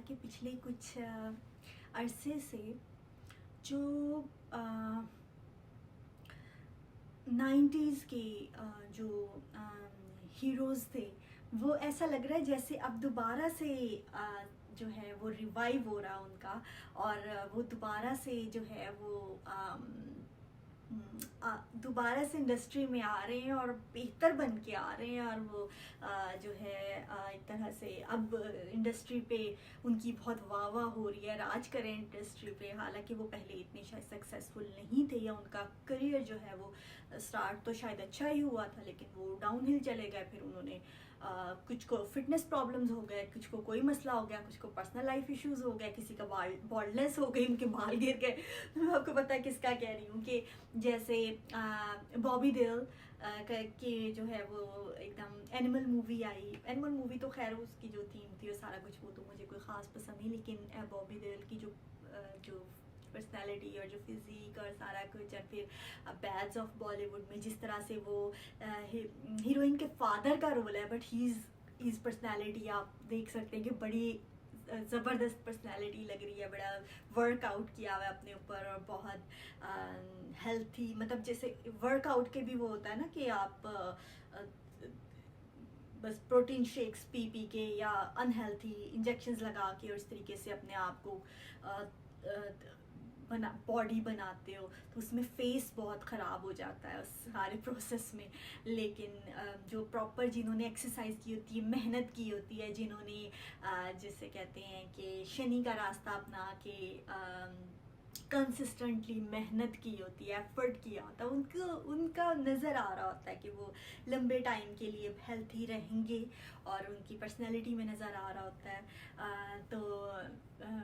कि पिछले कुछ अरसे से जो 90s के जो हीरोज़ थे, वो ऐसा लग रहा है जैसे अब दोबारा से जो है वो रिवाइव हो रहा उनका, और वो दोबारा से जो है वो दोबारा से इंडस्ट्री में आ रहे हैं और बेहतर बन के आ रहे हैं। और वो जो है एक तरह से अब इंडस्ट्री पे उनकी बहुत वाह वाह हो रही है, राज करें इंडस्ट्री पे। हालांकि वो पहले इतने शायद सक्सेसफुल नहीं थे, या उनका करियर जो है वो स्टार्ट तो शायद अच्छा ही हुआ था, लेकिन वो डाउनहिल चले गए। फिर उन्होंने कुछ को फिटनेस प्रॉब्लम्स हो गए, कुछ को कोई मसला हो गया, कुछ को पर्सनल लाइफ इश्यूज हो गए, किसी का बॉल्डनेस हो गई, उनके बाल गिर गए। तो मैं आपको पता है किसका कह रही हूँ, कि जैसे बॉबी देओल के जो है वो एकदम एनिमल मूवी आई। एनिमल मूवी तो खैर उसकी जो थीम थी और सारा कुछ वो तो मुझे कोई ख़ास पसंद नहीं, लेकिन बॉबी देओल की जो पर्सनालिटी और जो फिजिक और सारा कुछ, और फिर बैड्स ऑफ बॉलीवुड में जिस तरह से वो हीरोइन के फादर का रोल है, बट ही इज़ पर्सनालिटी आप देख सकते हैं कि बड़ी ज़बरदस्त पर्सनालिटी लग रही है, बड़ा वर्कआउट किया हुआ है अपने ऊपर, और बहुत हेल्थी, मतलब जैसे वर्कआउट के भी वो होता है ना कि आप बस प्रोटीन शेक्स पी पी के या अनहेल्थी इंजेक्शंस लगा के और इस तरीके से अपने आप को बॉडी बनाते हो, तो उसमें फेस बहुत ख़राब हो जाता है उस सारे प्रोसेस में। लेकिन जो प्रॉपर जिन्होंने एक्सरसाइज की होती है, मेहनत की होती है, जिन्होंने जिसे कहते हैं कि शनि का रास्ता अपना के कंसिस्टेंटली मेहनत की होती है, एफर्ट किया होता है, उनका नज़र आ रहा होता है कि वो लंबे टाइम के लिए हेल्थी रहेंगे, और उनकी पर्सनैलिटी में नज़र आ रहा होता है। तो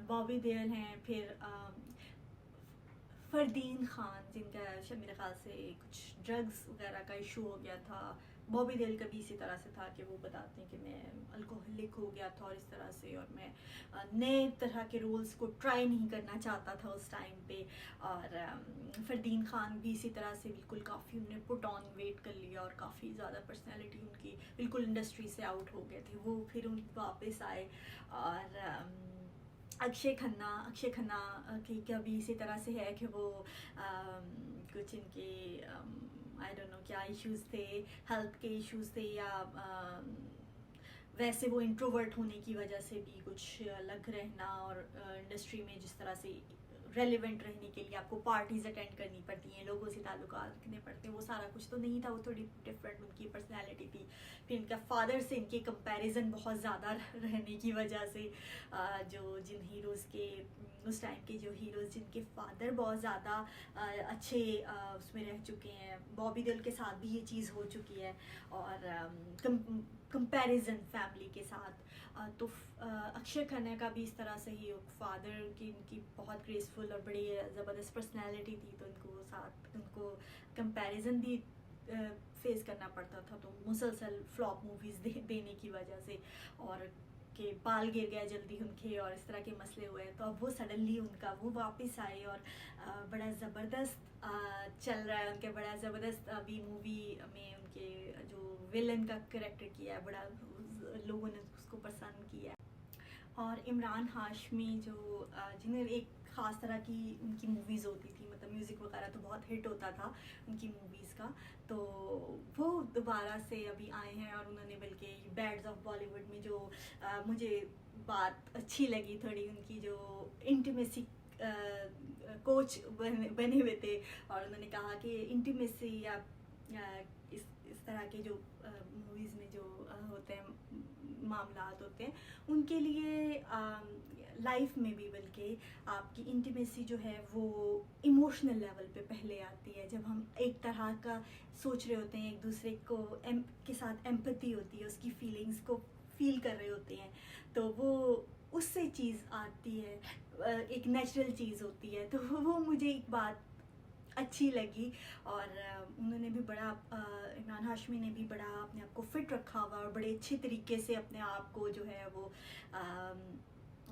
बॉबी देओल हैं, फिर फरदीन खान, जिनका शायद मेरे ख्याल से कुछ ड्रग्स वगैरह का इशू हो गया था। बॉबी देओल का भी इसी तरह से था कि वो बताते हैं कि मैं अल्कोहलिक हो गया था और इस तरह से, और मैं नए तरह के रोल्स को ट्राई नहीं करना चाहता था उस टाइम पे। और फरदीन खान भी इसी तरह से बिल्कुल काफ़ी उन्होंने पुट ऑन वेट कर लिया, और काफ़ी ज़्यादा पर्सनैलिटी उनकी बिल्कुल इंडस्ट्री से आउट हो गए थे। वो फिर उन वापस आए। और अक्षय खन्ना का भी इसी तरह से है कि वो कुछ इनके आई डोंट नो क्या इश्यूज़ थे, हेल्थ के इश्यूज़ थे, या वैसे वो इंट्रोवर्ट होने की वजह से भी कुछ अलग रहना, और इंडस्ट्री में जिस तरह से रेलिवेंट रहने के लिए आपको पार्टीज़ अटेंड करनी पड़ती हैं, लोगों से ताल्लुकात रखने पड़ते हैं, वो सारा कुछ तो नहीं था। वो थोड़ी डिफरेंट उनकी पर्सनैलिटी थी। फिर इनका फादर से इनके कंपैरिजन बहुत ज़्यादा रहने की वजह से जो जिन हीरोज़ के उस टाइम के जो हीरोज़ जिनके फादर बहुत ज़्यादा अच्छे उसमें रह चुके हैं, बॉबी देओल के साथ भी ये चीज़ हो चुकी है। और कंपैरिजन फैमिली के साथ। तो अक्षय खन्ना का भी इस तरह से ही फादर की इनकी बहुत ग्रेसफुल और बड़ी ज़बरदस्त पर्सनैलिटी थी, तो उनको कंपैरिजन भी फेस करना पड़ता था, तो मुसलसल फ्लॉप मूवीज़ देने की वजह से, और के बाल गिर गया जल्दी उनके और इस तरह के मसले हुए। तो अब वो सडनली उनका वो वापस आए, और बड़ा ज़बरदस्त चल रहा है उनके, बड़ा ज़बरदस्त अभी मूवी में उनके जो विलन का कैरेक्टर किया है, बड़ा लोगों ने उसको पसंद किया है। और इमरान हाशमी जो जिन्हें एक ख़ास तरह की उनकी मूवीज़ होती थी, मतलब म्यूज़िक वगैरह तो बहुत हिट होता था उनकी मूवीज़ का, तो वो दोबारा से अभी आए हैं। और उन्होंने बल्कि बैड्स ऑफ बॉलीवुड में जो मुझे बात अच्छी लगी थोड़ी, उनकी जो इंटीमेसी कोच बने हुए थे, और उन्होंने कहा कि इंटीमेसी या इस तरह के जो मूवीज़ में जो होते हैं मामलात होते हैं, उनके लिए लाइफ में भी बल्कि आपकी इंटीमेसी जो है वो इमोशनल लेवल पे पहले आती है, जब हम एक तरह का सोच रहे होते हैं, एक दूसरे को के साथ एम्पैथी होती है, उसकी फीलिंग्स को फील कर रहे होते हैं, तो वो उससे चीज़ आती है, एक नेचुरल चीज़ होती है। तो वो मुझे एक बात अच्छी लगी। और उन्होंने भी बड़ा इमरान हाशमी ने भी बड़ा अपने आप को फिट रखा हुआ, और बड़े अच्छे तरीके से अपने आप को जो है वो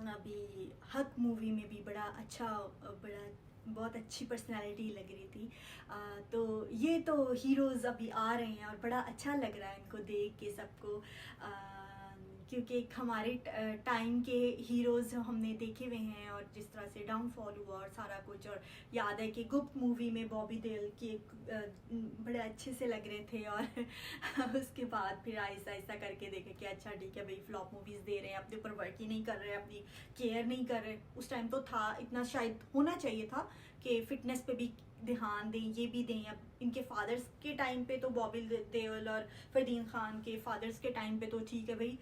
अभी हक मूवी में भी बड़ा बहुत अच्छी पर्सनालिटी लग रही थी। तो ये तो हीरोज़ अभी आ रहे हैं, और बड़ा अच्छा लग रहा है इनको देख के सबको, क्योंकि एक हमारे टाइम के हीरोज़ हमने देखे हुए हैं और जिस तरह से डाउनफॉल हुआ और सारा कुछ। और याद है कि गुप्त मूवी में बॉबी देओल के बड़े अच्छे से लग रहे थे और उसके बाद फिर आहिस्ता आहिस्ता करके देखे कि अच्छा ठीक है भाई, फ्लॉप मूवीज़ दे रहे हैं, अपने ऊपर वर्क ही नहीं कर रहे, अपनी केयर नहीं कर रहे। उस टाइम तो था, इतना शायद होना चाहिए था कि फिटनेस पे भी ध्यान दें, ये भी दें। अब इनके फादर्स के टाइम पे तो बॉबी देओल और फरदीन खान के फादर्स के टाइम पे तो ठीक है भाई,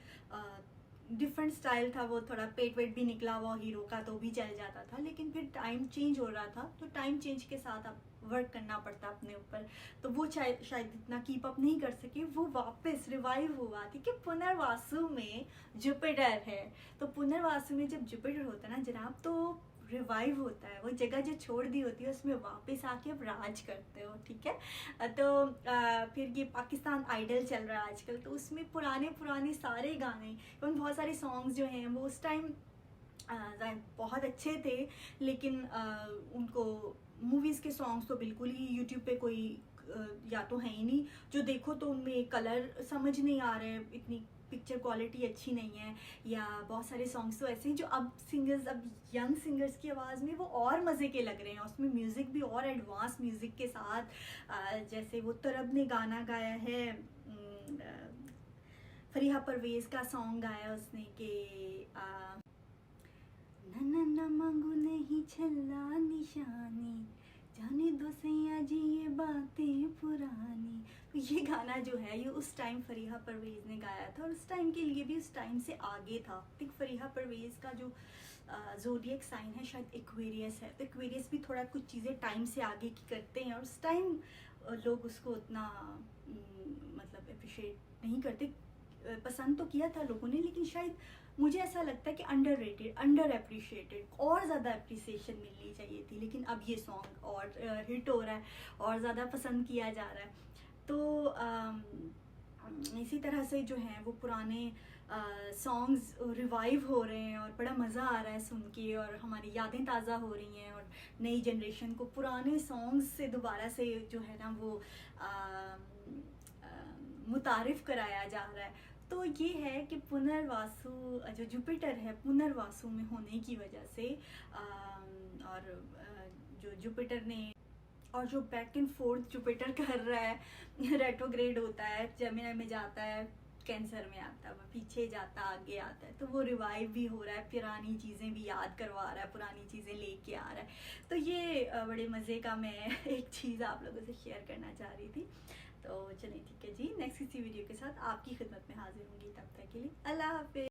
डिफरेंट स्टाइल था, वो थोड़ा पेट वेट भी निकला हुआ हीरो का तो भी चल जाता था। लेकिन फिर टाइम चेंज हो रहा था, तो टाइम चेंज के साथ अब वर्क करना पड़ता अपने ऊपर, तो वो शायद इतना कीप अप नहीं कर सके। वो वापस रिवाइव हुआ थी कि पुनर्वासु में जुपिटर है, तो पुनर्वासु में जब जुपिटर होता है ना जनाब, तो रिवाइव होता है, वो जगह जो छोड़ दी होती है उसमें वापस आके अब राज करते हो, ठीक है। तो फिर ये पाकिस्तान आइडल चल रहा है आजकल, तो उसमें पुराने सारे गाने, बहुत सारे सॉन्ग्स जो हैं वो उस टाइम बहुत अच्छे थे, लेकिन उनको मूवीज़ के सॉन्ग्स तो बिल्कुल ही यूट्यूब पे कोई या तो है ही नहीं, जो देखो तो उनमें कलर समझ नहीं आ रहे, इतनी पिक्चर क्वालिटी अच्छी नहीं है, या बहुत सारे सॉन्ग्स तो ऐसे हैं जो अब यंग सिंगर्स की आवाज़ में वो और मज़े के लग रहे हैं, उसमें म्यूज़िक भी और एडवांस म्यूज़िक के साथ। जैसे वो तरब ने गाना गाया है, फरीहा परवेज़ का सॉन्ग गाया उसने कि ना मांगू नहीं छल्ला निशानी, जाने दो सैया जी ये बातें पुरानी। तो ये गाना जो है ये उस टाइम फरीहा परवेज़ ने गाया था, और उस टाइम के लिए भी उस टाइम से आगे था। तो फरीहा परवेज़ का जो ज़ोडिएक साइन है शायद एक्वेरियस है, तो एक्वेरियस भी थोड़ा कुछ चीज़ें टाइम से आगे की करते हैं, और उस टाइम लोग उसको उतना मतलब अप्रिशिएट नहीं करते। पसंद तो किया था लोगों ने, लेकिन शायद मुझे ऐसा लगता है कि अंडररेटेड, अंडर अप्रिशिएटेड, और ज़्यादा अप्रिसिएशन मिलनी चाहिए थी। लेकिन अब ये सॉन्ग और हिट हो रहा है और ज़्यादा पसंद किया जा रहा है। तो इसी तरह से जो है वो पुराने सॉन्ग्स रिवाइव हो रहे हैं और बड़ा मज़ा आ रहा है सुन के, और हमारी यादें ताज़ा हो रही हैं, और नई जनरेशन को पुराने सॉन्ग्स से दोबारा से जो है ना वो मुतारिफ कराया जा रहा है। तो ये है कि पुनर्वासु जो जुपिटर है पुनर्वासु में होने की वजह से और जो जुपिटर ने और जो बैक एंड फोर्थ जुपिटर कर रहा है, रेट्रोग्रेड होता है, जेमिनी में जाता है, कैंसर में आता है, वो पीछे जाता आगे आता है, तो वो रिवाइव भी हो रहा है, पुरानी चीज़ें भी याद करवा रहा है, पुरानी चीज़ें लेके आ रहा है। तो ये बड़े मज़े का मैं एक चीज़ आप लोगों से शेयर करना चाह रही थी। तो चलिए ठीक है जी, नेक्स्ट किसी वीडियो के साथ आपकी खिदमत में हाजिर होंगी, तब तक के लिए अल्लाह हाफिज़।